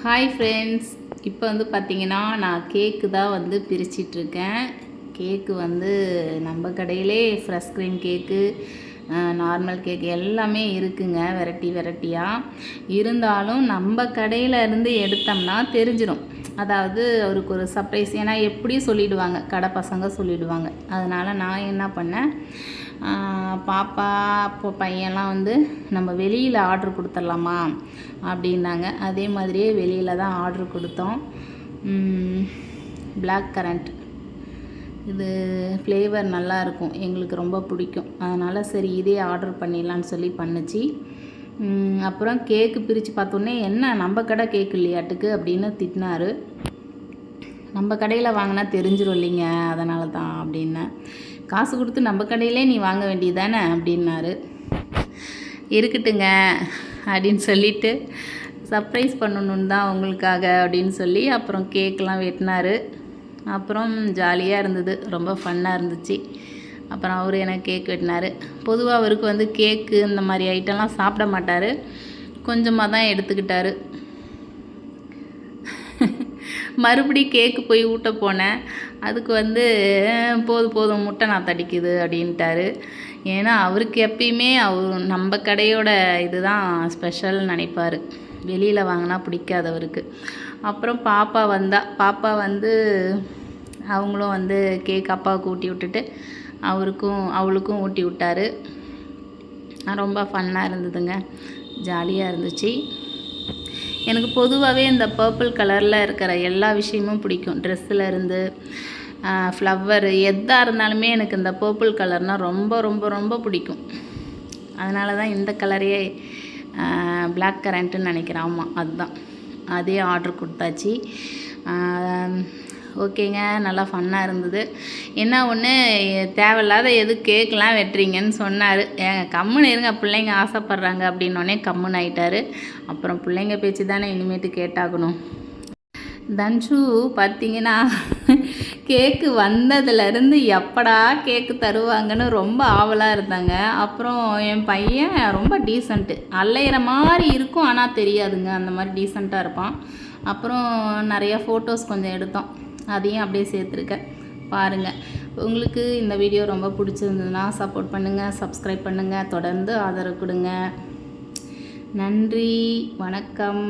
Hi friends, இப்போ வந்து பார்த்திங்கன்னா நான் கேக்கு தான் வந்து பிரிச்சிட்ருக்கேன். கேக்கு வந்து நம்ம கடையிலே ஃப்ரெஷ் க்ரீம் கேக்கு, நார்மல் கேக்கு எல்லாமே இருக்குங்க, வெரைட்டியாக. இருந்தாலும் நம்ம கடையில் இருந்து எடுத்தோம்னா தெரிஞ்சிடும். அதாவது அவருக்கு ஒரு சர்ப்ரைஸ், ஏன்னா எப்படியும் சொல்லிவிடுவாங்க, கடை பசங்க சொல்லிவிடுவாங்க. அதனால் நான் என்ன பண்ணேன், பாப்பா அப்போ பையன்லாம் வந்து நம்ம வெளியில் ஆர்ட்ரு கொடுத்துடலாமா அப்படின்னாங்க. அதே மாதிரியே வெளியில் தான் ஆர்ட்ரு கொடுத்தோம். பிளாக் கரண்ட் இது ஃப்ளேவர் நல்லாயிருக்கும், எங்களுக்கு ரொம்ப பிடிக்கும். அதனால் சரி இதே ஆர்டர் பண்ணிடலான்னு சொல்லி பண்ணுச்சு. அப்புறம் கேக்கு பிரித்து பார்த்தோன்னே, என்ன நம்ம கடை கேக்கு இல்லையாட்டுக்கு அப்படின்னு திட்டினார். நம்ம கடையில் வாங்கினா தெரிஞ்சிடும் இல்லைங்க, அதனால தான் அப்படின்னேன். காசு கொடுத்து நம்ம கடையிலே நீ வாங்க வேண்டியது தானே அப்படின்னாரு. இருக்கட்டுங்க அப்படின்னு சொல்லிவிட்டு சர்ப்ரைஸ் பண்ணணுன்னு தான் உங்களுக்காக அப்படின்னு சொல்லி அப்புறம் கேக்கெலாம் வெட்டினார். அப்புறம் ஜாலியாக இருந்தது, ரொம்ப ஃபன்னாக இருந்துச்சு. அப்புறம் அவர் எனக்கு கேக் வெட்டினார். பொதுவாக அவருக்கு வந்து கேக்கு இந்த மாதிரி ஐட்டம்லாம் சாப்பிட மாட்டார், கொஞ்சமாக தான் எடுத்துக்கிட்டார். மறுபடி கேக்கு போய் ஊட்ட போனேன். அதுக்கு வந்து போதும் முட்டை நான் தடிக்குது அப்படின்ட்டாரு. ஏன்னா அவருக்கு எப்பயுமே நம்ம கடையோட இதுதான் ஸ்பெஷல் நினைப்பார், வெளியில் வாங்கினா பிடிக்காது அவருக்கு. அப்புறம் பாப்பா வந்து அவங்களும் வந்து கேக் அப்பாவுக்கு ஊட்டி விட்டுட்டு அவளுக்கும் ஊட்டி விட்டார். ரொம்ப ஃபன்னாக இருந்ததுங்க, ஜாலியாக இருந்துச்சு. எனக்கு பொதுவாகவே இந்த பர்பிள் கலரில் இருக்கிற எல்லா விஷயமும் பிடிக்கும். ட்ரெஸ்ஸில் இருந்து ஃப்ளவர் எதாக இருந்தாலுமே எனக்கு இந்த பர்பிள் கலர்னால் ரொம்ப ரொம்ப ரொம்ப பிடிக்கும். அதனால தான் இந்த கலரையே பிளாக் கரண்ட்டுன்னு நினைக்கிறேன். ஆமாம், அதுதான், அதே ஆர்டர் கொடுத்தாச்சு. ஓகேங்க, நல்லா ஃபன்னாக இருந்தது. என்ன ஒன்று, தேவையில்லாத எது கேக்கெலாம் வெட்டுறீங்கன்னு சொன்னார். கம்முன்னு இருங்க, பிள்ளைங்க ஆசைப்பட்றாங்க அப்படின்னோடனே கம்முன்னு ஆகிட்டார். அப்புறம் பிள்ளைங்க பேச்சு தானே இனிமேட்டு கேட்டாகணும். தன்ஷு பார்த்திங்கன்னா கேக்கு வந்ததுலேருந்து எப்படா கேக்கு தருவாங்கன்னு ரொம்ப ஆவலாக இருந்தாங்க. அப்புறம் என் பையன் ரொம்ப டீசெண்ட்டு, அலையிற மாதிரி இருக்கும் ஆனால் தெரியாதுங்க, அந்த மாதிரி டீசெண்டாக இருப்பான். அப்புறம் நிறையா ஃபோட்டோஸ் கொஞ்சம் எடுத்தோம், அதையும் அப்படியே சேர்த்துருக்கேன் பாருங்கள். உங்களுக்கு இந்த வீடியோ ரொம்ப பிடிச்சிருந்ததுன்னா சப்போர்ட் பண்ணுங்கள், சப்ஸ்கிரைப் பண்ணுங்கள், தொடர்ந்து ஆதரவு கொடுங்க. நன்றி, வணக்கம்.